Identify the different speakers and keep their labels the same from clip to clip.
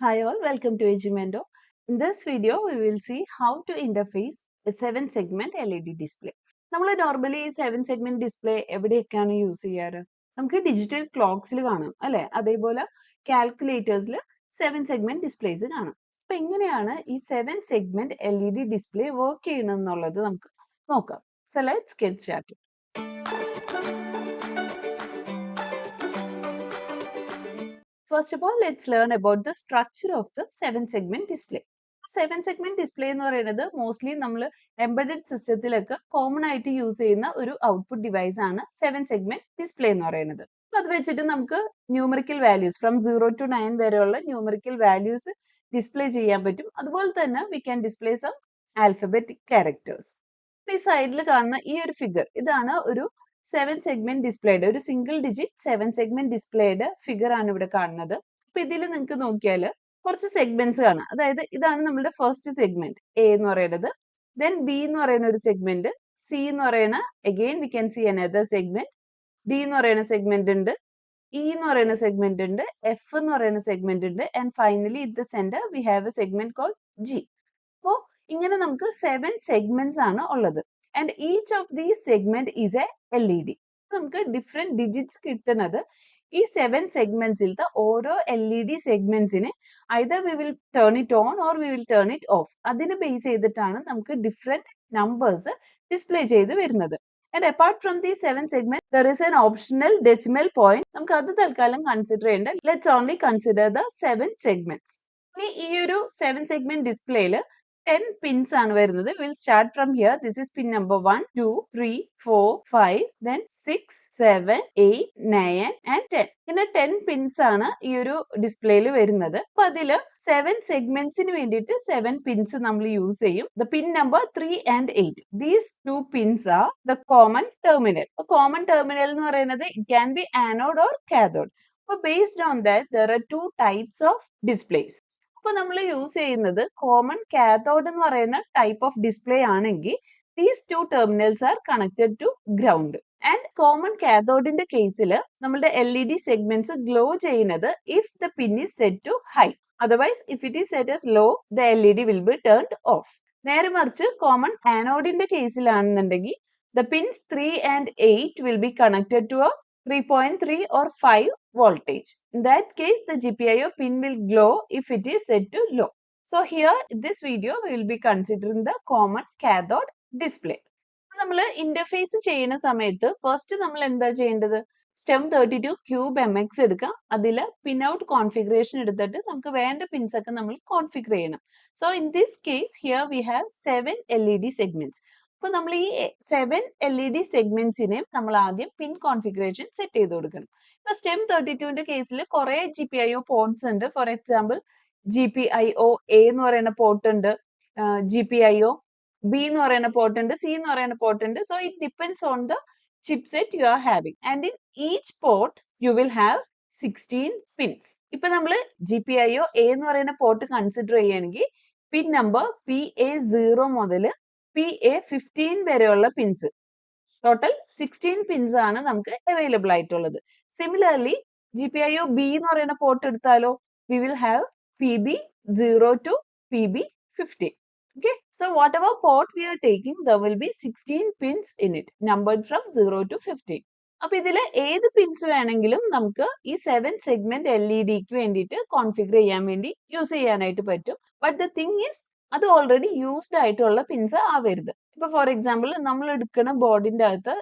Speaker 1: Hi all, welcome to Edumendo. In this video, we will see how to interface a 7-segment LED display. നമ്മൾ normally ഈ 7-segment display എവിടെയൊക്കെയാണ് use ചെയ്യാറ്? നമുക്ക് digital ക്ലോക്സിൽ കാണാം അല്ലെ? അതേപോലെ കാൽക്കുലേറ്റേഴ്സിൽ 7-segment ഡിസ്പ്ലേസ് കാണാം. അപ്പൊ എങ്ങനെയാണ് ഈ 7-segment LED ഡിസ്പ്ലേ വർക്ക് ചെയ്യണമെന്നുള്ളത് നമുക്ക് നോക്കാം. So let's get started. First of all, let's learn about the structure of the 7-segment display. 7-segment display എന്ന് പറയുന്നത് മോസ്റ്റ്ലി നമ്മൾ എംബഡഡ് സിസ്റ്റത്തിലൊക്കെ കോമൺ ആയിട്ട് യൂസ് ചെയ്യുന്ന ഒരു ഔട്ട്പുട്ട് ഡിവൈസ് ആണ് 7-segment ഡിസ്പ്ലേ എന്ന് പറയുന്നത്. അത് വെച്ചിട്ട് നമുക്ക് ന്യൂമറിക്കൽ വാല്യൂസ് ഫ്രം 0 to 9 വരെയുള്ള ന്യൂമറിക്കൽ വാല്യൂസ് ഡിസ്പ്ലേ ചെയ്യാൻ പറ്റും. അതുപോലെ തന്നെ we can display some alphabetic characters. ഈ സൈഡിൽ കാണുന്ന ഈ ഒരു ഫിഗർ ഇതാണ് ഒരു 7-segment ഡിസ്പ്ലേയുടെ ഒരു സിംഗിൾ ഡിജിറ്റ് 7-segment ഡിസ്പ്ലേയുടെ ഫിഗർ ആണ് ഇവിടെ കാണുന്നത്. അപ്പൊ ഇതിൽ നിങ്ങൾക്ക് നോക്കിയാൽ കുറച്ച് സെഗ്മെന്റ്സ് കാണാം. അതായത് ഇതാണ് നമ്മുടെ ഫസ്റ്റ് സെഗ്മെന്റ് എ എന്ന് പറയുന്നത്. ദെൻ ബി എന്ന് പറയുന്ന ഒരു സെഗ്മെന്റ്, സി എന്ന് പറയുന്ന again we can see another segment, D എന്ന് പറയുന്ന സെഗ്മെന്റ് ഉണ്ട്, ഇ എന്ന് പറയുന്ന സെഗ്മെന്റ് ഉണ്ട്, എഫ് എന്ന് പറയുന്ന സെഗ്മെന്റ് ഉണ്ട്, and finally in the centre we have a segment called G. അപ്പോ ഇങ്ങനെ നമുക്ക് 7 സെഗ്മെന്റ്സ് ആണ് ഉള്ളത്. And each of these segment is a LED. നമുക്ക് ഡിഫറെന്റ് ഡിജിറ്റ്സ് കിട്ടുന്നത് ഈ 7 സെഗ്മെന്റ്സിലത്തെ ഓരോ LED സെഗ്മെന്റ്സിന് either we will turn it on or we will turn it off. അതിനെ ബേസ് ചെയ്തിട്ടാണ് നമുക്ക് ഡിഫറെന്റ് നമ്പേഴ്സ് ഡിസ്പ്ലേ ചെയ്ത് വരുന്നത്. And apart from these 7 segment there is N optional decimal point. നമുക്ക് അത് തൽക്കാലം കൺസിഡർ ചെയ്യേണ്ട. Let's only consider the 7 segments. ഇനി ഈ ഒരു 7-segment ഡിസ്പ്ലേയിൽ 10 pins ആണ് വരുന്നത്. We'll start from here. This is pin number 1, 2, 3, 4, 5, then 6, 7, 8, 9 and 10. ഇങ്ങനെ 10 pins ആണ് ഈ ഒരു ഡിസ്പ്ലേയിൽ വരുന്നത്. അപ്പൊ അതിൽ 7 സെഗ്മെന്റ്സിന് വേണ്ടിയിട്ട് 7 pins നമ്മൾ യൂസ് ചെയ്യും. The pin number 3 and 8. These 2 pins are the common terminal. Common terminal എന്ന് പറയുന്നത് it can be anode or cathode. So based on that, there are 2 types of displays. അപ്പോൾ നമ്മൾ യൂസ് ചെയ്യുന്നത് കോമൺ കാഥോഡ് എന്ന് പറയുന്ന type of display ആണെങ്കിൽ these 2 terminals are connected to ground. And common കാഥോഡിന്റെ കേസിൽ നമ്മുടെ LED സെഗ്മെന്റ്സ് ഗ്ലോ ചെയ്യുന്നത് if the pin is set to high. Otherwise if it is set as low the LED will be turned off. നേരെ മറിച്ച് common ആനോഡിന്റെ കേസിലാണെന്നുണ്ടെങ്കിൽ the pins 3 and 8 will be connected to a 3.3 or 5 voltage. In that case, the GPIO pin will glow if it is set to low. So here, in this video, we will be considering the common cathode display. നമ്മൾ interface ചെയ്യുന്ന സമയത്ത് first നമ്മൾ എന്താ ചെയ്യേണ്ടത്? STEM32 cube MX എടുക്കാം. അതിൽ പിൻ out configuration എടുത്തിട്ട് നമുക്ക് വേണ്ട പിൻസ് ഒക്കെ നമ്മൾ കോൺഫിഗർ ചെയ്യണം. So in this case here we have 7 LED segments. അപ്പൊ നമ്മൾ ഈ 7 LED സെഗ്മെന്റ്സിനെയും നമ്മൾ ആദ്യം പിൻ കോൺഫിഗറേഷൻ സെറ്റ് ചെയ്ത് കൊടുക്കണം. ഇപ്പൊ STEM32ന്റെ കേസിൽ കുറെ GPIO പോർട്ട്സ് ഉണ്ട്. ഫോർ എക്സാമ്പിൾ GPIO A എന്ന് പറയുന്ന പോർട്ട് ഉണ്ട്, GPIO B എന്ന് പറയുന്ന പോർട്ട് ഉണ്ട്, C എന്ന് പറയുന്ന പോർട്ട് ഉണ്ട്. So it depends on the chipset you are having, and in each port you will have 16 pins. ഇപ്പൊ നമ്മൾ GPIO A എന്ന് പറയുന്ന പോർട്ട് കൺസിഡർ ചെയ്യുകയാണെങ്കിൽ പിൻ നമ്പർ PA0 മുതൽ PA15 വരെയുള്ള പിൻസ്, ടോട്ടൽ 16 പിൻസ് ആണ് നമുക്ക് അവൈലബിൾ ആയിട്ടുള്ളത്. സിമിലർലി GPIO B എന്ന് പറയുന്ന പോർട്ട് എടുത്താലോ we will have PB0 to PB15. Okay, so whatever port we are taking, there will be 16 pins in it, numbered from 0 to 15. അപ്പൊ ഇതിൽ ഏത് പിൻസ് വേണമെങ്കിലും നമുക്ക് ഈ 7 സെഗ്മെന്റ് LEDക്ക് വേണ്ടിയിട്ട് കോൺഫിഗർ ചെയ്യാൻ വേണ്ടി യൂസ് ചെയ്യാനായിട്ട് പറ്റും. ബട്ട് ദ തിങ് ഈസ് അത് ഓൾറെഡി യൂസ്ഡ് ആയിട്ടുള്ള പിൻസ് ആവരുത്. ഇപ്പൊ ഫോർ എക്സാമ്പിൾ നമ്മൾ എടുക്കുന്ന ബോർഡിന്റെ അകത്ത്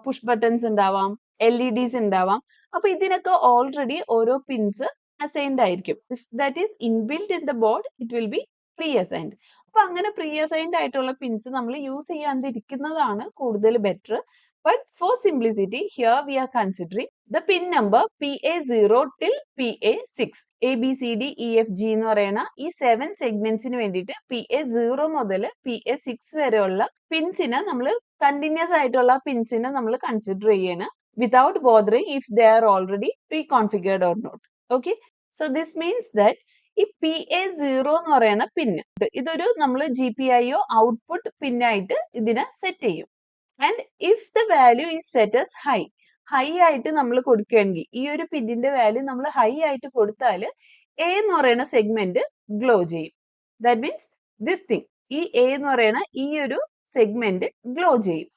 Speaker 1: പുഷ് ബട്ടൺസ് ഉണ്ടാവാം, LEDs ഉണ്ടാവാം. അപ്പൊ ഇതിനൊക്കെ ഓൾറെഡി ഓരോ പിൻസ് അസൈൻഡ് ആയിരിക്കും. If that is inbuilt in the board it will be pre assigned. അപ്പൊ അങ്ങനെ പ്രീ അസൈൻഡ് ആയിട്ടുള്ള പിൻസ് നമ്മൾ യൂസ് ചെയ്യാതിരിക്കുന്നതാണ് കൂടുതൽ better. But for simplicity, here we are considering the pin number PA0 till PA6. A, B, C, D, E, F, G എന്ന് പറയുന്ന ഈ 7 സെഗ്മെന്റ്സിന് വേണ്ടിയിട്ട് PA0 മുതൽ PA6 വരെയുള്ള പിൻസിനെ നമ്മൾ കണ്ടിന്യൂസ് ആയിട്ടുള്ള പിൻസിനെ നമ്മൾ കൺസിഡർ ചെയ്യണം without bothering if they are already pre-configured or not. Okay, so this means that ഈ PA0 എന്ന് പറയുന്ന പിൻ ഇതൊരു നമ്മൾ GPIO ഔട്ട്പുട്ട് പിന്നായിട്ട് ഇതിനെ സെറ്റ് ചെയ്യും. And if the value is set as high ആയിട്ട് നമ്മൾ കൊടുക്കുകയാണെങ്കിൽ ഈ ഒരു പിന്നിന്റെ വാല്യൂ നമ്മൾ ഹൈ ആയിട്ട് കൊടുത്താൽ എ എന്ന് പറയുന്ന സെഗ്മെന്റ് ഗ്ലോ ചെയ്യും. ദാറ്റ് മീൻസ് ദിസ് തിങ്, ഈ എ എന്ന് പറയുന്ന ഈ ഒരു സെഗ്മെന്റ് ഗ്ലോ ചെയ്യും.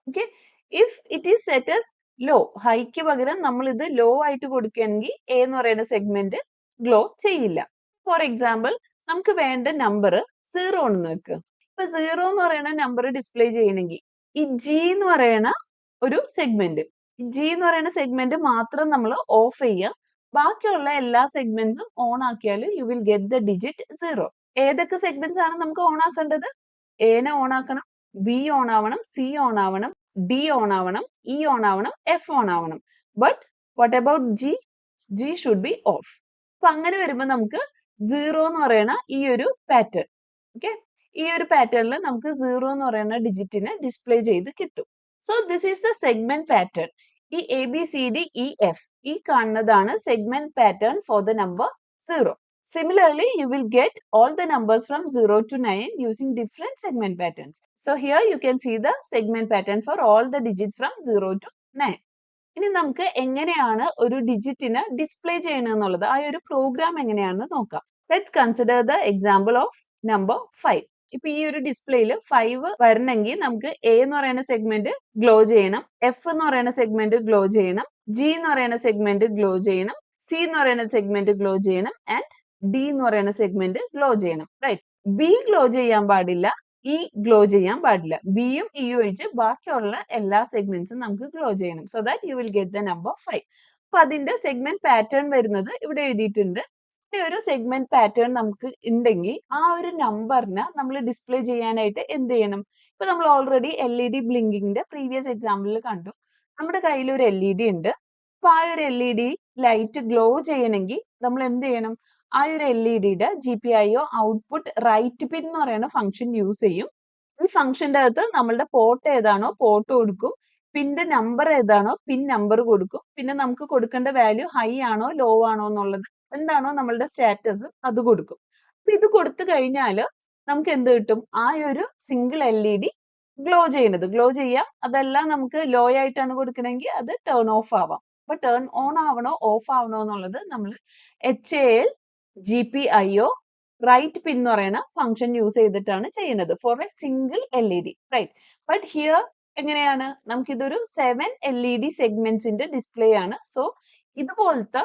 Speaker 1: Okay, if it is set as low, ഹൈക്ക് പകരം നമ്മൾ ഇത് ലോ ആയിട്ട് കൊടുക്കുകയാണെങ്കിൽ എ എന്ന് പറയുന്ന സെഗ്മെന്റ് ഗ്ലോ ചെയ്യില്ല. ഫോർ എക്സാമ്പിൾ, നമുക്ക് വേണ്ട നമ്പർ 0 ആണെന്ന് വെക്കുക. ഇപ്പൊ 0 എന്ന് പറയുന്ന നമ്പർ ഡിസ്പ്ലേ ചെയ്യണമെങ്കിൽ ഈ ജി എന്ന് പറയുന്ന ഒരു സെഗ്മെന്റ്, ജി എന്ന് പറയുന്ന സെഗ്മെന്റ് മാത്രം നമ്മൾ ഓഫ് ചെയ്യുക. ബാക്കിയുള്ള എല്ലാ സെഗ്മെന്റ്സും ഓൺ ആക്കിയാൽ you will get the digit 0. ഏതൊക്കെ സെഗ്മെന്റ്സ് ആണ് നമുക്ക് ഓൺ ആക്കേണ്ടത്? എനെ ഓൺ ആക്കണം, ബി ഓൺ ആവണം, സി ഓൺ ആവണം, ഡി ഓൺ ആവണം, ഇ ഓൺ ആവണം, എഫ് ഓൺ ആവണം. But what about G? G should be of. അപ്പൊ അങ്ങനെ വരുമ്പോൾ നമുക്ക് 0 എന്ന് പറയുന്ന ഈ ഒരു പാറ്റേൺ, ഓക്കെ, ഈ ഒരു പാറ്റേണിൽ നമുക്ക് 0 എന്ന് പറയുന്ന ഡിജിറ്റിനെ ഡിസ്പ്ലേ ചെയ്ത് കിട്ടും. So this is the segment pattern. ഈ A B C D E F ഈ കാണുന്നതാണ് segment pattern for the number 0. Similarly, you will get all the numbers from 0 to 9 using different segment patterns. So here you can see the segment pattern for all the digits from 0 to 9. ഇനി നമുക്ക് എങ്ങനെയാണ് ഒരു ഡിജിറ്റിനെ display ചെയ്യണമെന്നുള്ളത്, ആ ഒരു programme എങ്ങനെയാണെന്ന് നോക്കാം. Let's consider the example of number 5. ഇപ്പൊ ഈ ഒരു ഡിസ്പ്ലേയിൽ 5 വരണമെങ്കിൽ നമുക്ക് എ എന്ന് പറയുന്ന സെഗ്മെന്റ് ഗ്ലോ ചെയ്യണം, എഫ് എന്ന് പറയുന്ന സെഗ്മെന്റ് ഗ്ലോ ചെയ്യണം, ജി എന്ന് പറയുന്ന സെഗ്മെന്റ് ഗ്ലോ ചെയ്യണം, സി എന്ന് പറയുന്ന സെഗ്മെന്റ് ഗ്ലോ ചെയ്യണം, ആൻഡ് ഡി എന്ന് പറയുന്ന സെഗ്മെന്റ് ഗ്ലോ ചെയ്യണം. റൈറ്റ്, ബി ഗ്ലോ ചെയ്യാൻ പാടില്ല, ഇ ഗ്ലോ ചെയ്യാൻ പാടില്ല. ബിയും ഇയും ഒഴിച്ച് ബാക്കിയുള്ള എല്ലാ സെഗ്മെന്റ്സും നമുക്ക് ഗ്ലോ ചെയ്യണം. So that you will get the number 5. അപ്പൊ അതിന്റെ സെഗ്മെന്റ് പാറ്റേൺ വരുന്നത് ഇവിടെ എഴുതിയിട്ടുണ്ട്. ഈ ഒരു സെഗ്മെന്റ് പാറ്റേൺ നമുക്ക് ഉണ്ടെങ്കിൽ ആ ഒരു നമ്പറിനെ നമ്മൾ ഡിസ്പ്ലേ ചെയ്യാനായിട്ട് എന്ത് ചെയ്യണം? ഇപ്പൊ നമ്മൾ ഓൾറെഡി LED ബ്ലിങ്കിങ്ങിന്റെ പ്രീവിയസ് എക്സാമ്പിളിൽ കണ്ടു. നമ്മുടെ കയ്യിൽ ഒരു LED ഉണ്ട്. അപ്പൊ ആ ഒരു LED ലൈറ്റ് ഗ്ലോ ചെയ്യണമെങ്കിൽ നമ്മൾ എന്ത് ചെയ്യണം? ആ ഒരു LEDയുടെ GPIO ഔട്ട്പുട്ട് റൈറ്റ് പിൻ എന്ന് പറയുന്ന ഫംഗ്ഷൻ യൂസ് ചെയ്യും. ഈ ഫംഗ്ഷന്റെ അകത്ത് നമ്മളുടെ പോർട്ട് ഏതാണോ പോർട്ട് കൊടുക്കും, പിന്റെ നമ്പർ ഏതാണോ പിൻ നമ്പർ കൊടുക്കും, പിന്നെ നമുക്ക് കൊടുക്കേണ്ട വാല്യൂ ഹൈ ആണോ ലോ ആണോ എന്നുള്ളത്, എന്താണോ നമ്മളുടെ സ്റ്റാറ്റസ് അത് കൊടുക്കും. അപ്പൊ ഇത് കൊടുത്തു കഴിഞ്ഞാൽ നമുക്ക് എന്ത് കിട്ടും? ആ ഒരു സിംഗിൾ LED ഗ്ലോ ചെയ്യുന്നത്, ഗ്ലോ ചെയ്യാം. അതെല്ലാം നമുക്ക് ലോ ആയിട്ടാണ് കൊടുക്കണമെങ്കിൽ അത് ടേൺ ഓഫ് ആവാം. അപ്പൊ ടേൺ ഓൺ ആവണോ ഓഫ് ആവണോ എന്നുള്ളത് നമ്മൾ HAL GPIO റൈറ്റ് പിൻ എന്ന് പറയുന്ന ഫംഗ്ഷൻ യൂസ് ചെയ്തിട്ടാണ് ചെയ്യുന്നത് for a single LED. Right, but here എങ്ങനെയാണ്? നമുക്ക് ഇതൊരു 7 LED സെഗ്മെന്റ്സിന്റെ ഡിസ്പ്ലേ ആണ്. സോ ഇതുപോലത്തെ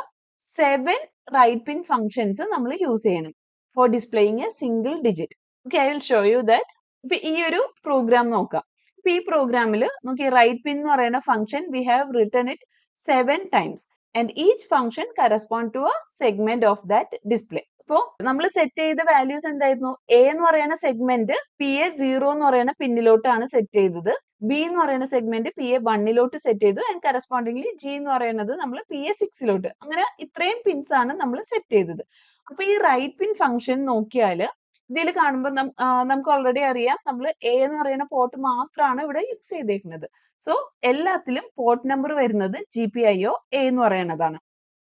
Speaker 1: 7 റൈറ്റ് പിൻ ഫംഗ്ഷൻസ് നമ്മൾ യൂസ് ചെയ്യണം for displaying a single digit. Okay, I will show you that. ഇപ്പൊ ഈ ഒരു പ്രോഗ്രാം നോക്കാം. ഇപ്പൊ ഈ പ്രോഗ്രാമിൽ നമുക്ക് റൈറ്റ് പിൻ എന്ന് പറയുന്ന function we have written it 7 times and each function correspond to a segment of that display. അപ്പോ നമ്മൾ സെറ്റ് ചെയ്ത വാല്യൂസ് എന്തായിരുന്നു? എ എന്ന് പറയുന്ന സെഗ്മെന്റ് PA 0 എന്ന് പറയുന്ന പിന്നിലോട്ടാണ് സെറ്റ് ചെയ്തത്. ബി എന്ന് പറയുന്ന സെഗ്മെന്റ് PA 1ലോട്ട് സെറ്റ് ചെയ്തു. ആൻഡ് കറസ്പോണ്ടിംഗ്ലി ജി എന്ന് പറയുന്നത് നമ്മൾ PA 6ലോട്ട്. അങ്ങനെ ഇത്രയും പിൻസ് ആണ് നമ്മൾ സെറ്റ് ചെയ്തത്. അപ്പൊ ഈ റൈറ്റ് പിൻ ഫംഗ്ഷൻ നോക്കിയാൽ ഇതിൽ കാണുമ്പോൾ നമുക്ക് ഓൾറെഡി അറിയാം നമ്മൾ എ എന്ന് പറയുന്ന പോർട്ട് മാത്രമാണ് ഇവിടെ യൂസ് ചെയ്തേക്കുന്നത്. സോ എല്ലാത്തിലും പോർട്ട് നമ്പർ വരുന്നത് GPIO A എന്ന് പറയുന്നതാണ്.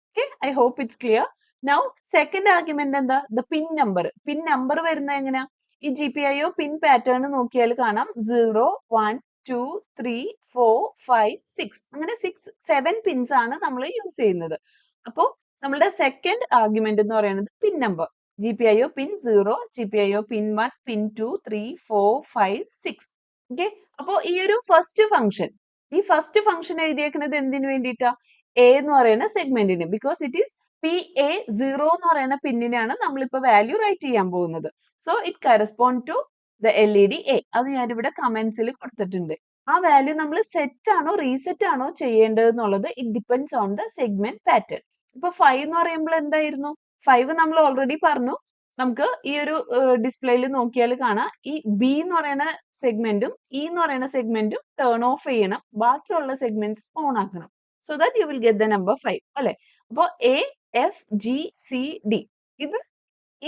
Speaker 1: Okay, I hope it's clear. Now second argument എന്താ? The pin number. Pin number വരുന്നത് എങ്ങനെയാ? ഈ GPIO പിൻ പാറ്റേൺ നോക്കിയാൽ കാണാം 0, 1, 2, 3, 4, 5, 6 അങ്ങനെ 7 പിൻസ് ആണ് നമ്മൾ യൂസ് ചെയ്യുന്നത്. അപ്പോൾ നമ്മളുടെ സെക്കൻഡ് ആർഗ്യുമെന്റ് എന്ന് പറയുന്നത് പിൻ നമ്പർ. GPIO പിൻ 0, GPIO പിൻ 1, പിൻ 2, 3, 4, 5, 6. ഓക്കെ, അപ്പോൾ ഈ ഒരു ഫസ്റ്റ് ഫംഗ്ഷൻ, ഈ ഫസ്റ്റ് ഫംഗ്ഷൻ എഴുതിയേക്കുന്നത് എന്തിനു വേണ്ടിയിട്ടാ? എ എന്ന് പറയുന്ന സെഗ്മെന്റിന്. ബിക്കോസ് ഇറ്റ് ഈസ് PA 0 എന്ന് പറയുന്ന പിന്നിനാണ് നമ്മളിപ്പോ വാല്യൂ റൈറ്റ് ചെയ്യാൻ പോകുന്നത്. So it correspond to the LED A. അത് ഞാനിവിടെ കമന്റ്സിൽ കൊടുത്തിട്ടുണ്ട്. ആ വാല്യൂ നമ്മൾ സെറ്റ് ആണോ റീസെറ്റ് ആണോ ചെയ്യേണ്ടത് എന്നുള്ളത് it depends on the segment pattern. ഇപ്പൊ 5 എന്ന് പറയുമ്പോൾ എന്തായിരുന്നു? 5 നമ്മൾ ഓൾറെഡി പറഞ്ഞു. നമുക്ക് ഈ ഒരു ഡിസ്പ്ലേയിൽ നോക്കിയാൽ കാണാം ഈ ബി എന്ന് പറയുന്ന സെഗ്മെന്റും ഇ എന്ന് പറയുന്ന സെഗ്മെന്റും ടേൺ ഓഫ് ചെയ്യണം, ബാക്കിയുള്ള സെഗ്മെന്റ്സ് ഓൺ ആക്കണം. So that you will get the number 5 അല്ലെ. അപ്പോൾ AFGCD ഇത്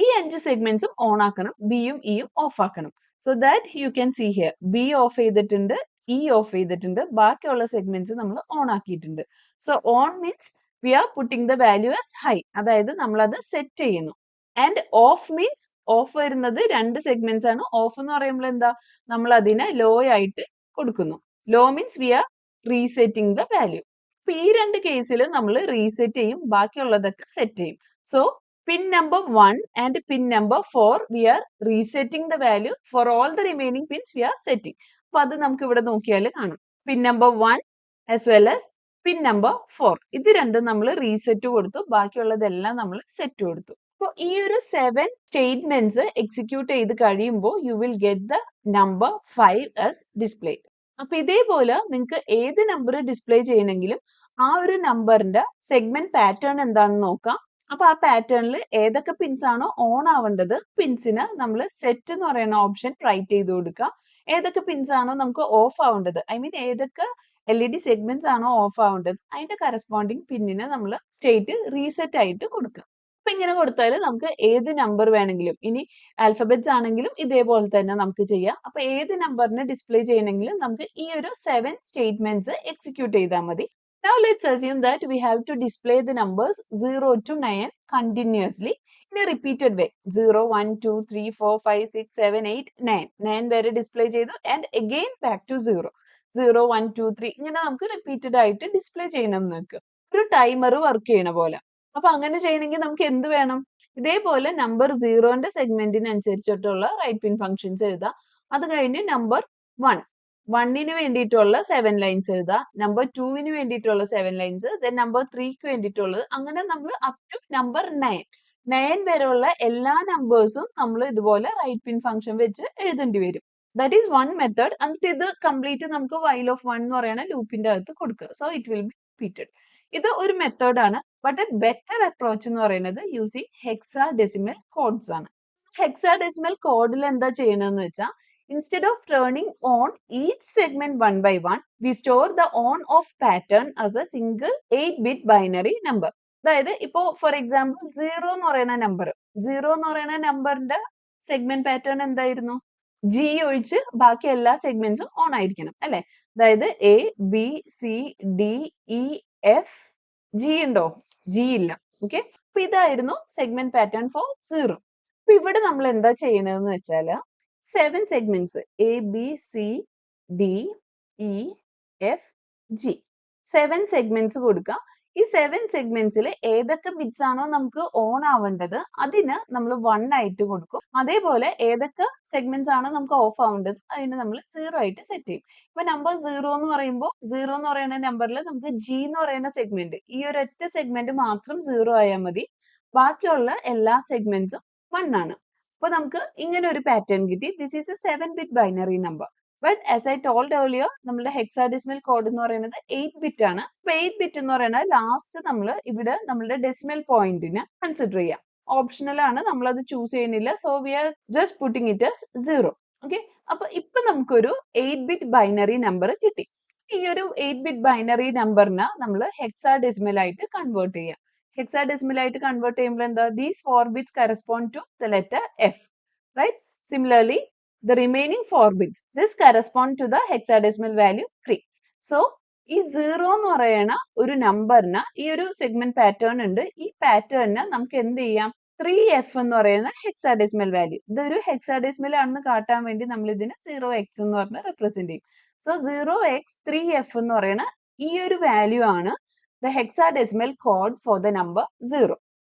Speaker 1: ഈ 5 സെഗ്മെന്റ്സും ഓൺ ആക്കണം, ബിയും ഇയും ഓഫ് ആക്കണം. So that you can see here B off ചെയ്തിട്ടുണ്ട്, ഇ ഓഫ് ചെയ്തിട്ടുണ്ട്, ബാക്കിയുള്ള സെഗ്മെന്റ്സ് നമ്മൾ ഓൺ ആക്കിയിട്ടുണ്ട്. So on means we are putting the value as high, അതായത് നമ്മൾ അത് സെറ്റ് ചെയ്യുന്നു. ആൻഡ് ഓഫ് മീൻസ് ഓഫ് വരുന്നത് 2 സെഗ്മെന്റ്സ് ആണ്. ഓഫ് എന്ന് പറയുമ്പോൾ എന്താ? നമ്മൾ അതിനെ ലോ ആയിട്ട് കൊടുക്കുന്നു. Low means we are resetting the value. അപ്പൊ ഈ 2 കേസിൽ നമ്മൾ റീസെറ്റ് ചെയ്യും, ബാക്കിയുള്ളതൊക്കെ സെറ്റ് ചെയ്യും. So Pin number 1 and pin number 4, we are resetting the value. For all the remaining pins, we are setting. അപ്പോൾ അത് നമുക്ക് ഇവിടെ നോക്കിയാൽ കാണും. Pin number 1 as well as pin number 4. ഇത് രണ്ടും നമ്മൾ റീസെറ്റ് കൊടുത്തു. ബാക്കിയുള്ളതെല്ലാം നമ്മൾ സെറ്റ് കൊടുത്തു. അപ്പോൾ ഈ ഒരു 7 സ്റ്റേറ്റ്മെന്റ്സ് എക്സിക്യൂട്ട് ചെയ്ത് കഴിയുമ്പോൾ you will get the number 5 as display. അപ്പൊ ഇതേപോലെ നിങ്ങൾക്ക് ഏത് നമ്പർ ഡിസ്പ്ലേ ചെയ്യണമെങ്കിലും ആ ഒരു നമ്പറിന്റെ സെഗ്മെന്റ് പാറ്റേൺ എന്താണെന്ന് നോക്കാം. അപ്പൊ ആ പാറ്റേണിൽ ഏതൊക്കെ പിൻസ് ആണോ ഓൺ ആവേണ്ടത് പിൻസിന് നമ്മൾ സെറ്റ് എന്ന് പറയുന്ന ഓപ്ഷൻ റൈറ്റ് ചെയ്ത് കൊടുക്കുക. ഏതൊക്കെ പിൻസ് ആണോ നമുക്ക് ഓഫ് ആവേണ്ടത്, ഐ മീൻ ഏതൊക്കെ LED സെഗ്മെന്റ്സ് ആണോ ഓഫ് ആവേണ്ടത് അതിന്റെ കറസ്പോണ്ടിങ് പിന്നിന് നമ്മൾ സ്റ്റേറ്റ് റീസെറ്റ് ആയിട്ട് കൊടുക്കുക. അപ്പൊ ഇങ്ങനെ കൊടുത്താൽ നമുക്ക് ഏത് നമ്പർ വേണമെങ്കിലും, ഇനി ആൽഫബറ്റ്സ് ആണെങ്കിലും ഇതേപോലെ തന്നെ നമുക്ക് ചെയ്യാം. അപ്പൊ ഏത് നമ്പറിനെ ഡിസ്പ്ലേ ചെയ്യണമെങ്കിലും നമുക്ക് ഈ ഒരു 7 സ്റ്റേറ്റ്മെന്റ്സ് എക്സിക്യൂട്ട് ചെയ്താൽ മതി. Now let's assume that we have to display the numbers 0 to 9 continuously in a repeated way. 0, 1, 2, 3, 4, 5, 6, 7, 8, 9. 9 വരെ ഡിസ്പ്ലേ ചെയ്തു and again back to 0. 0, 1, 2, 3 ഇങ്ങനെ നമുക്ക് റിപ്പീറ്റഡ് ആയിട്ട് ഡിസ്പ്ലേ ചെയ്യണം നിങ്ങൾക്ക്. ഒരു ടൈമർ വർക്ക് ചെയ്യണ പോലെ. അപ്പൊ അങ്ങനെ ചെയ്യണമെങ്കിൽ നമുക്ക് എന്ത് വേണം? ഇതേപോലെ നമ്പർ 0ന്റെ സെഗ്മെന്റിനനുസരിച്ചിട്ടുള്ള റൈറ്റ് പിൻ ഫംഗ്ഷൻസ് എഴുതാം. അത് കഴിഞ്ഞ് നമ്പർ 1 1ന് വേണ്ടിയിട്ടുള്ള 7 ലൈൻസ് എഴുതുക, നമ്പർ 2ന് വേണ്ടിയിട്ടുള്ള 7 ലൈൻസ്, ദെൻ നമ്പർ 3ക്ക് വേണ്ടിയിട്ടുള്ളത്, അങ്ങനെ നമ്മൾ അപ് ടു നമ്പർ 9 വരെയുള്ള എല്ലാ നമ്പേഴ്സും നമ്മൾ ഇതുപോലെ റൈറ്റ് പിൻ ഫംഗ്ഷൻ വെച്ച് എഴുതേണ്ടി വരും. That is one method. എന്നിട്ട് ഇത് കംപ്ലീറ്റ് നമുക്ക് വൈൽ ഓഫ് 1 എന്ന് പറയുന്ന ലൂപ്പിന്റെ അകത്ത് കൊടുക്കുക. So it will be repeated. ഇത് ഒരു മെത്തേഡ് ആണ്. ബട്ട് എ ബെറ്റർ അപ്രോച്ച് എന്ന് പറയുന്നത് യൂസിങ് ഹെക്സാഡെസിമൽ കോഡ്സ് ആണ്. ഹെക്സാഡെസിമൽ കോഡിൽ എന്താ ചെയ്യണമെന്ന് വെച്ചാൽ, instead of turning on each segment one by one, we store the on-off pattern as a single 8-bit binary number. അതായത് ഇപ്പോ ഫോർ എക്സാമ്പിൾ 0 എന്ന് പറയുന്ന നമ്പറിന്റെ സെഗ്മെന്റ് പാറ്റേൺ എന്തായിരുന്നു? G ഒഴിച്ച് ബാക്കി എല്ലാ സെഗ്മെന്റ്സും ഓൺ ആയിരിക്കണം അല്ലെ? അതായത് A, B, C, D, E, F, G ഉണ്ടോ? G ഇല്ല. ഓക്കെ, അപ്പൊ ഇതായിരുന്നു സെഗ്മെന്റ് പാറ്റേൺ ഫോർ 0. അപ്പൊ ഇവിടെ നമ്മൾ എന്താ ചെയ്യുന്നതെന്ന് വെച്ചാൽ 7 segments A, B, C, D, E, F, G. 7 segments കൊടുക്കുക. ഈ 7 segmentsൽ ഏതൊക്കെ ബിറ്റ്സ് ആണോ നമുക്ക് ഓൺ ആവേണ്ടത് അതിന് നമ്മൾ 1 ആയിട്ട് കൊടുക്കും. അതേപോലെ ഏതൊക്കെ സെഗ്മെന്റ്സ് ആണോ നമുക്ക് ഓഫ് ആവേണ്ടത് അതിന് നമ്മൾ 0 ആയിട്ട് സെറ്റ് ചെയ്യും. ഇപ്പൊ നമ്പർ 0 എന്ന് പറയുമ്പോൾ 0 എന്ന് പറയുന്ന നമ്പറിൽ നമുക്ക് G എന്ന് പറയുന്ന സെഗ്മെന്റ്, ഈ ഒരൊറ്റ സെഗ്മെന്റ് മാത്രം 0 ആയാൽ മതി. ബാക്കിയുള്ള എല്ലാ സെഗ്മെന്റ്സും 1 ആണ്. അപ്പോൾ നമുക്ക് ഇങ്ങനെ ഒരു പാറ്റേൺ കിട്ടി. This is A 7-bit binary number. But as I told earlier നമ്മുടെ ഹെക്സാഡെസിമൽ കോഡ് എന്ന് പറയുന്നത് 8-bit ആണ്. അപ്പൊ 8-bit എന്ന് പറയുന്നത് ലാസ്റ്റ് നമ്മൾ ഇവിടെ നമ്മുടെ ഡെസിമൽ പോയിന്റിന് കൺസിഡർ ചെയ്യാം. ഓപ്ഷണൽ ആണ്, നമ്മൾ അത് ചൂസ് ചെയ്യുന്നില്ല. So we are just putting it as 0. Okay, അപ്പൊ ഇപ്പൊ നമുക്കൊരു 8-bit ബൈനറി നമ്പർ കിട്ടി. ഈ ഒരു 8-bit ബൈനറി നമ്പറിനെ നമ്മൾ ഹെക്സാഡെസിമൽ ആയിട്ട് കൺവേർട്ട് ചെയ്യാം. ഹെക്സാഡെസിമൽ ആയിട്ട് കൺവേർട്ട് ചെയ്യുമ്പോൾ എന്താ? These 4 bits correspond to the letter F, right? Similarly, the remaining 4 bits, this correspond to the hexadecimal value 3. So, ഈ 0 എന്ന് പറയുന്ന ഒരു നമ്പറിന് ഈ ഒരു സെഗ്മെന്റ് പാറ്റേൺ ഉണ്ട്. ഈ പാറ്റേണിന് നമുക്ക് എന്ത് ചെയ്യാം? 3F എന്ന് പറയുന്ന ഹെക്സാഡെസിമൽ വാല്യൂ. ഇതൊരു ഹെക്സാഡെസിമൽ ആണെന്ന് കാട്ടാൻ വേണ്ടി നമ്മൾ ഇതിനെ 0x എന്ന് പറഞ്ഞ് റെപ്രസെന്റ് ചെയ്യും. സോ 0x 3F എന്ന് പറയുന്ന ഈ ഒരു വാല്യൂ ആണ് the hexadecimal code for the number 0.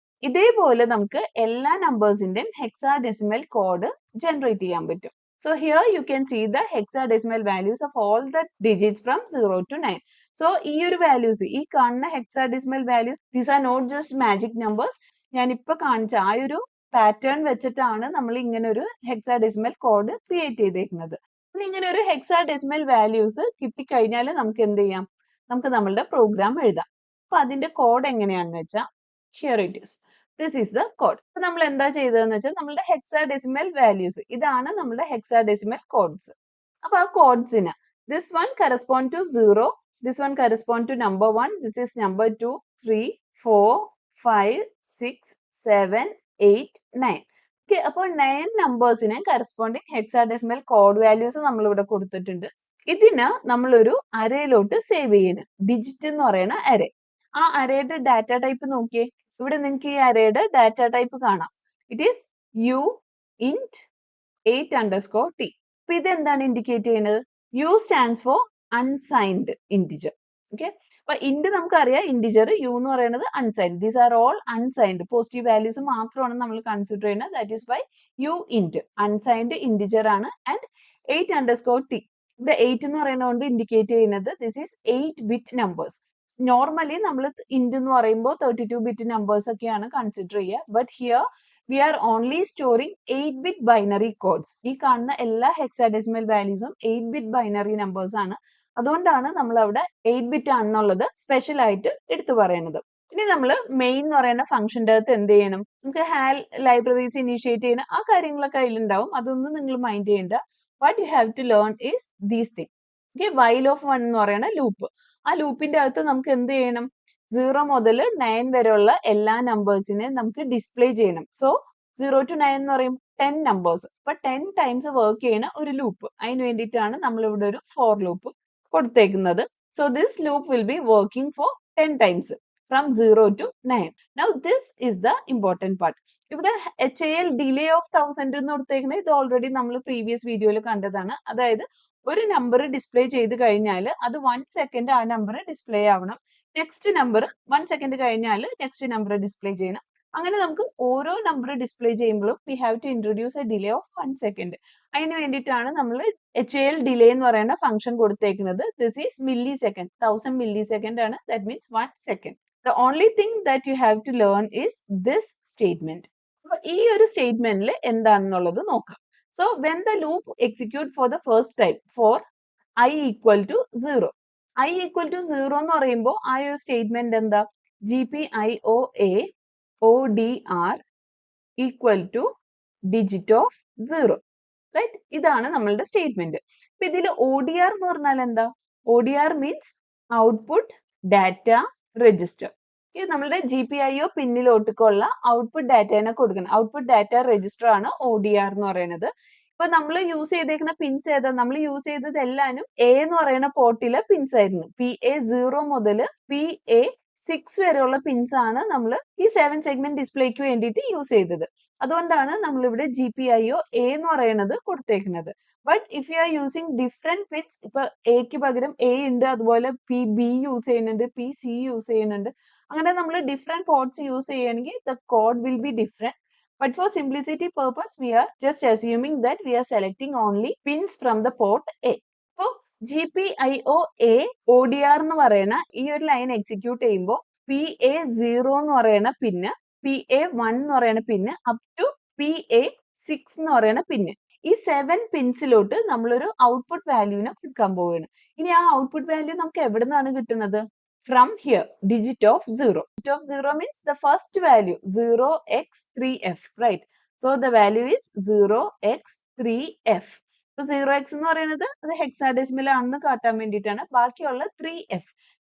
Speaker 1: ഇതേപോലെ നമുക്ക് എല്ലാ നമ്പേഴ്സിന്റെയും ഹെക്സാഡെസിമൽ കോഡ് ജനറേറ്റ് ചെയ്യാൻ പറ്റും. So here you can see the hexadecimal values of all the digits from 0 to 9. So ഈ ഒരു വാല്യൂസ്, ഈ കാണുന്ന hexadecimal values, these are not just magic numbers. ഞാൻ ഇപ്പൊ കാണിച്ച ആ ഒരു പാറ്റേൺ വെച്ചിട്ടാണ് നമ്മൾ ഇങ്ങനെ ഒരു ഹെക്സാഡെസിമൽ കോഡ് ക്രിയേറ്റ് ചെയ്തേക്കുന്നത്. ഇങ്ങനെ ഒരു ഹെക്സാഡെസിമൽ വാല്യൂസ് കിട്ടിക്കഴിഞ്ഞാൽ നമുക്ക് എന്ത് ചെയ്യാം? നമുക്ക് നമ്മളുടെ പ്രോഗ്രാം എഴുതാം. അപ്പൊ അതിന്റെ കോഡ് എങ്ങനെയാണെന്ന് വെച്ചാൽ here it is. This is the code. അപ്പൊ നമ്മൾ എന്താ ചെയ്തതെന്ന് വെച്ചാൽ നമ്മളുടെ ഹെക്സാഡെസിമൽ വാല്യൂസ്, ഇതാണ് നമ്മളുടെ ഹെക്സാഡെസിമൽ കോഡ്സ്. അപ്പൊ ആ കോഡ്സിന് this one correspond to 0, this one correspond to number 1, this is number 2, 3, 4, 5, 6, 7, 8, 9. Okay, അപ്പോൾ 9 നമ്പേഴ്സിന് കറസ്പോണ്ടിങ് ഹെക്സാഡെസിമൽ കോഡ് വാല്യൂസ് നമ്മൾ ഇവിടെ കൊടുത്തിട്ടുണ്ട്. ഇതിന് നമ്മളൊരു അരയിലോട്ട് സേവ് ചെയ്യുന്നു. ഡിജിറ്റ് എന്ന് പറയുന്ന അരേ. ആ അരയുടെ ഡാറ്റ ടൈപ്പ് നോക്കിയേ. ഇവിടെ നിങ്ങൾക്ക് ഈ അരയുടെ ഡാറ്റ ടൈപ്പ് കാണാം. It is U int 8_t. അപ്പൊ ഇത് എന്താണ് ഇൻഡിക്കേറ്റ് ചെയ്യുന്നത്? U stands for unsigned integer. Okay, അപ്പൊ ഇന്റ് നമുക്കറിയാം ഇന്റിജർ യു എന്ന് പറയുന്നത് unsigned. These are all unsigned. Positive values മാത്രമാണ് നമ്മൾ കൺസിഡർ ചെയ്യുന്നത്. That is why U int unsigned integer ആണ്. And 8_t. ഇവിടെ 8 എന്ന് പറയുന്നതുകൊണ്ട് ഇൻഡിക്കേറ്റ് ചെയ്യുന്നത് this is 8-bit numbers. Normally നമ്മൾ ഇന്റ് എന്ന് പറയുമ്പോൾ 32-bit നമ്പേഴ്സ് ഒക്കെയാണ് കൺസിഡർ ചെയ്യുക. But here we are only storing 8-bit binary codes. ഈ കാണുന്ന എല്ലാ ഹെക്സാഡെസിമൽ വാല്യൂസും 8-bit ബൈനറി നമ്പേഴ്സ് ആണ്. അതുകൊണ്ടാണ് നമ്മൾ അവിടെ 8-bit ആണെന്നുള്ളത് സ്പെഷ്യൽ ആയിട്ട് എടുത്തു പറയുന്നത്. ഇനി നമ്മൾ മെയിൻ എന്ന് പറയുന്ന ഫംഗ്ഷൻ്റെ അകത്ത് എന്ത് ചെയ്യണം? നമുക്ക് ഹാൽ ലൈബ്രറീസ് ഇനീഷ്യേറ്റ് ചെയ്യുന്ന ആ കാര്യങ്ങളൊക്കെ അതിലുണ്ടാവും. അതൊന്നും നിങ്ങൾ മൈൻഡ് ചെയ്യേണ്ട. What you have to learn is these thing. Okay, while off 1 എന്ന് പറയുന്ന ലൂപ്പ്. ആ ലൂപ്പിന്റെ അകത്ത് നമുക്ക് എന്ത് ചെയ്യണം? 0 മുതൽ 9 വരെയുള്ള എല്ലാ നമ്പേഴ്സിനെ നമുക്ക് ഡിസ്പ്ലേ ചെയ്യണം. സോ 0 to 9 എന്ന് പറയും 10 നമ്പേഴ്സ്. അപ്പൊ 10 ടൈംസ് വർക്ക് ചെയ്യുന്ന ഒരു ലൂപ്പ്. അതിന് വേണ്ടിയിട്ടാണ് നമ്മൾ ഇവിടെ ഒരു ഫോർ ലൂപ്പ് കൊടുത്തേക്കുന്നത്. So this loop will be working for 10 times from 0 to 9. Now this is the important part. ഇവിടെ HAL ഡിലേ ഓഫ് 1000 എന്ന് കൊടുത്തേക്കുന്നത് ഇത് ഓൾറെഡി നമ്മൾ പ്രീവിയസ് വീഡിയോയിൽ കണ്ടതാണ്. അതായത് ഒരു നമ്പർ ഡിസ്പ്ലേ ചെയ്ത് കഴിഞ്ഞാൽ അത് 1 സെക്കൻഡ് ആ നമ്പർ ഡിസ്പ്ലേ ആവണം. നെക്സ്റ്റ് നമ്പർ 1 സെക്കൻഡ് കഴിഞ്ഞാൽ നെക്സ്റ്റ് നമ്പർ ഡിസ്പ്ലേ ചെയ്യണം. അങ്ങനെ നമുക്ക് ഓരോ നമ്പർ ഡിസ്പ്ലേ ചെയ്യുമ്പോഴും we have to introduce a delay of 1 second. അതിന് വേണ്ടിയിട്ടാണ് നമ്മൾ HAL ഡിലേ എന്ന് പറയുന്ന ഫംഗ്ഷൻ കൊടുത്തേക്കുന്നത്. This is millisecond. 1000 millisecond ആണ്. That means 1 second. The only thing that you have to learn is this statement. അപ്പൊ ഈ ഒരു സ്റ്റേറ്റ്മെന്റിൽ എന്താണെന്നുള്ളത് നോക്കാം. So when the loop execute for the first time for I equal to 0. I equal to 0 എന്ന് പറയുമ്പോൾ ആ ഒരു സ്റ്റേറ്റ്മെന്റ് എന്താ? GPIOA ODR equal to digit of 0. Right, ഇതാണ് നമ്മളുടെ സ്റ്റേറ്റ്മെന്റ്. അപ്പൊ ഇതിൽ ODR എന്ന് പറഞ്ഞാൽ എന്താ? ODR means output data register. ഇത് നമ്മളുടെ GPIO പിന്നിലോട്ടുള്ള ഔട്ട്പുട്ട് ഡാറ്റേനെ കൊടുക്കണം. ഔട്ട്പുട്ട് ഡാറ്റ രജിസ്റ്റർ ആണ് ODR എന്ന് പറയുന്നത്. ഇപ്പൊ നമ്മൾ യൂസ് ചെയ്തേക്കുന്ന പിൻസ് ഏതാ? നമ്മൾ യൂസ് ചെയ്തത് എല്ലാനും A എന്ന് പറയുന്ന പോർട്ടിലെ പിൻസ് ആയിരുന്നു. PA0 മുതൽ PA6 വരെയുള്ള പിൻസ് ആണ് നമ്മൾ ഈ 7 സെഗ്മെന്റ് ഡിസ്പ്ലേക്ക് വേണ്ടിയിട്ട് യൂസ് ചെയ്തത്. അതുകൊണ്ടാണ് നമ്മൾ ഇവിടെ GPIO A എന്ന് പറയുന്നത് കൊടുത്തേക്കുന്നത്. But if you are using different pins, ഇപ്പൊ എക്ക് പകരം A ഉണ്ട്, അതുപോലെ PB യൂസ് ചെയ്യുന്നുണ്ട്, PC യൂസ് ചെയ്യുന്നുണ്ട്. അങ്ങനെ നമ്മൾ ഡിഫറെന്റ് പോർട്സ് യൂസ് ചെയ്യുകയാണെങ്കിൽ the code will be different. But for simplicity purpose, we are just assuming that we are selecting only pins from the port A. So GPIO A ODR എന്ന് പറയുന്ന ഈ ഒരു line execute ചെയ്യുമ്പോൾ PA0 എന്ന് പറയുന്ന പിന്ന്, PA1 എന്ന് പറയുന്ന പിന്ന് up to PA6 എന്ന് പറയുന്ന പിന്ന്, ഈ 7 പിൻസിലോട്ട് നമ്മളൊരു ഔട്ട്പുട്ട് വാല്യൂവിനെ കൊടുക്കാൻ പോവുകയാണ്. ഇനി ആ ഔട്ട്പുട്ട് വാല്യൂ നമുക്ക് എവിടെ നിന്നാണ് കിട്ടുന്നത്? From here, digit of 0. Digit of 0 means the first value, 0x3f, right? So the value is 0x3f. So 0x എന്ന് പറയുന്നത് അത് ഹെക്സാഡെസിമൽ ആണെന്ന് കാട്ടാൻ വേണ്ടിയിട്ടാണ്. ബാക്കിയുള്ള 3f.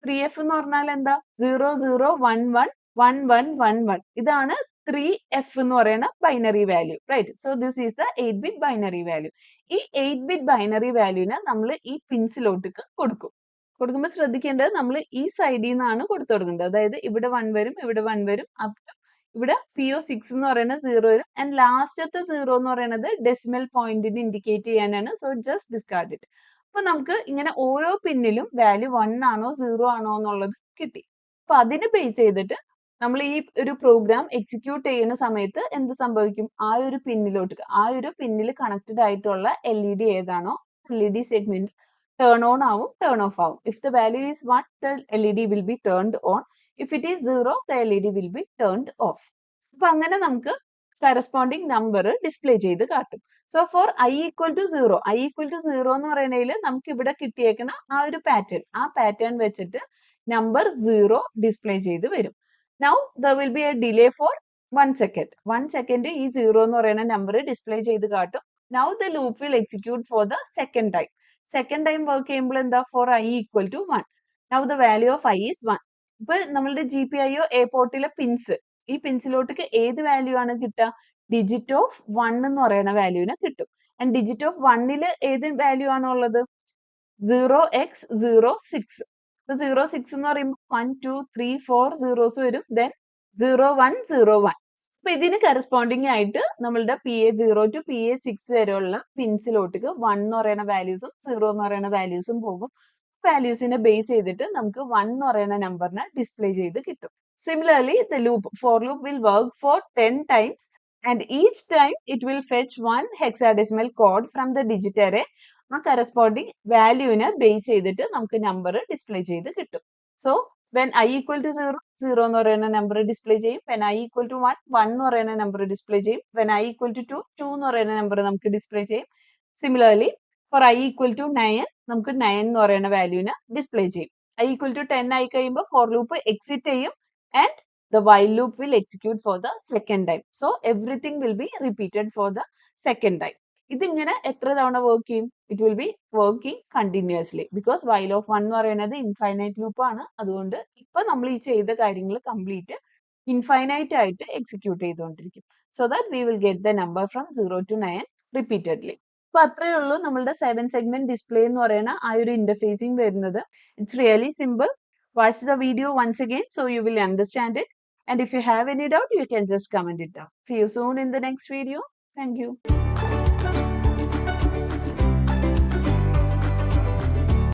Speaker 1: 3f എന്ന് പറഞ്ഞാൽ എന്താ? 00111111. ഇതാണ് 3f എന്ന് പറയുന്ന binary value, right? So this is the 8-bit binary value. ഈ 8-bit ബൈനറി വാല്യൂവിനെ നമ്മൾ ഈ പിൻസിലോട്ടേക്ക് കൊടുക്കും. കൊടുക്കുമ്പോൾ ശ്രദ്ധിക്കേണ്ടത് നമ്മൾ ഈ സൈഡിൽ നിന്നാണ് കൊടുത്തു കൊടുക്കേണ്ടത്. അതായത് ഇവിടെ 1 വരും, ഇവിടെ 1 വരും, അപ് ടു ഇവിടെ PO6 എന്ന് പറയുന്നത് 0 വരും. ആൻഡ് ലാസ്റ്റത്തെ 0 എന്ന് പറയുന്നത് ഡെസിമൽ പോയിന്റിന് ഇൻഡിക്കേറ്റ് ചെയ്യാനാണ്. So just discard it. അപ്പൊ നമുക്ക് ഇങ്ങനെ ഓരോ പിന്നിലും വാല്യൂ 1 ആണോ 0 ആണോ എന്നുള്ളത് കിട്ടി. അപ്പൊ അതിനെ ബേസ് ചെയ്തിട്ട് നമ്മൾ ഈ ഒരു പ്രോഗ്രാം എക്സിക്യൂട്ട് ചെയ്യുന്ന സമയത്ത് എന്ത് സംഭവിക്കും? ആ ഒരു പിന്നിലോട്ട്, ആ ഒരു പിന്നിൽ കണക്റ്റഡ് ആയിട്ടുള്ള LED ഏതാണോ LED സെഗ്മെന്റ് turn on ആവും, turn off ആവും. If the value is 1, the LED will be turned on. If it is 0, the LED will be turned off. അപ്പൊ അങ്ങനെ നമുക്ക് കറസ്പോണ്ടിങ് നമ്പർ ഡിസ്പ്ലേ ചെയ്ത് കാട്ടും. So for I equal to 0, I equal to 0 എന്ന് പറയുന്നതിൽ നമുക്ക് ഇവിടെ കിട്ടിയേക്കുന്ന ആ ഒരു പാറ്റേൺ, ആ പാറ്റേൺ വെച്ചിട്ട് നമ്പർ 0 ഡിസ്പ്ലേ ചെയ്ത് വരും. Now there will be a delay for 1 second. 1 second ഈ 0 എന്ന് പറയുന്ന നമ്പർ ഡിസ്പ്ലേ ചെയ്ത് കാട്ടും. Now the loop will execute for the second time. Second time work ചെയ്യുമ്പോൾ എന്താ? For I equal to 1. Now the value of I is 1. ഇപ്പൊ നമ്മളുടെ GPIO A പോർട്ടിലെ pins, ഈ പിൻസിലോട്ടേക്ക് ഏത് വാല്യൂ ആണ് കിട്ടുക? ഡിജിറ്റ് ഓഫ് 1 എന്ന് പറയുന്ന വാല്യൂവിനെ കിട്ടും. ആൻഡ് ഡിജിറ്റ് ഓഫ് 1ൽ ഏത് വാല്യൂ ആണോ ഉള്ളത്? 0x06. ഇപ്പൊ 06 എന്ന് പറയുമ്പോൾ 1 2 3 4 zeros വരും. ദെൻ 0101. അപ്പൊ ഇതിന് കറസ്പോണ്ടിങ് ആയിട്ട് നമ്മളുടെ PA0 to PA6 വരെയുള്ള പിൻസിലോട്ടേക്ക് 1 എന്ന് പറയുന്ന വാല്യൂസും 0 എന്ന് പറയുന്ന വാല്യൂസും പോകും. വാല്യൂസിനെ ബേസ് ചെയ്തിട്ട് നമുക്ക് 1 എന്ന് പറയുന്ന നമ്പറിനെ ഡിസ്പ്ലേ ചെയ്ത് കിട്ടും. Similarly, the for loop will work for 10 times and each time it will fetch one hexadecimal code from the digit array. ആ കറസ്പോണ്ടിങ് വാല്യൂവിനെ ബേസ് ചെയ്തിട്ട് നമുക്ക് നമ്പർ ഡിസ്പ്ലേ ചെയ്ത് കിട്ടും. So when I equal to 0, 0 എന്ന് പറയുന്ന number display ചെയ്യും. When I equal to 1, 1 എന്ന് പറയുന്ന നമ്പർ ഡിസ്പ്ലേ ചെയ്യും. വെൻ I equal to 2, 2 എന്ന് പറയുന്ന നമ്പർ നമുക്ക് ഡിസ്പ്ലേ ചെയ്യും. Similarly for I equal to 9, നമുക്ക് 9 എന്ന് പറയുന്ന വാല്യൂവിനെ ഡിസ്പ്ലേ ചെയ്യും. I equal to 10 ആയി കഴിയുമ്പോൾ ഫോർ ലൂപ്പ് എക്സിറ്റ് ചെയ്യും and the while loop will execute for the second time. So everything will be repeated for the second time. ഇതിങ്ങനെ എത്ര തവണ വർക്ക് ചെയ്യും? It will be working continuously because while off 1 എന്ന് പറയുന്നത് infinite loop ആണ്. അതുകൊണ്ട് ഇപ്പൊ നമ്മൾ ഈ ചെയ്ത കാര്യങ്ങൾ കംപ്ലീറ്റ് ഇൻഫൈനൈറ്റ് ആയിട്ട് എക്സിക്യൂട്ട് ചെയ്തുകൊണ്ടിരിക്കും. So that we will get the number from 0 to 9 repeatedly. അപ്പൊ അത്രയേ ഉള്ളൂ നമ്മളുടെ 7 സെഗ്മെന്റ് ഡിസ്പ്ലേ എന്ന് പറയുന്ന ആ ഒരു ഇന്റർഫേസിംഗ് വരുന്നത്. It's really simple. Watch the video once again so you will understand it. And if you have any doubt, you can just comment it down. See you soon in the next video. Thank you.